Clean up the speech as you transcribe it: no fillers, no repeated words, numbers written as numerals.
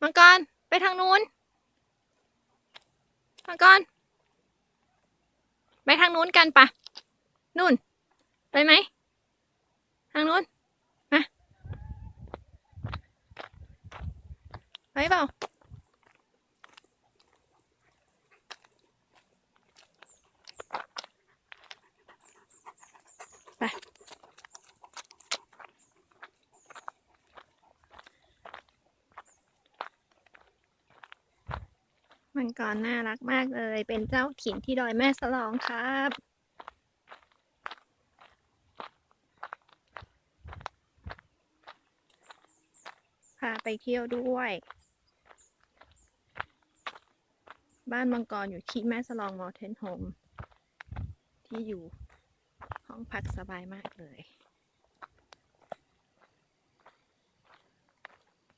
มังกรไปทางนู้นมังกรไปทางนู้นกันปะนู่นไปไหมทางนู้นมาไปเปล่าไปมังกรน่ารักมากเลยเป็นเจ้าถิ่นที่ดอยแม่สลองครับพาไปเที่ยวด้วยบ้านมังกรอยู่ที่แม่สลองเมาเทนโฮมที่อยู่ห้องพักสบายมากเลย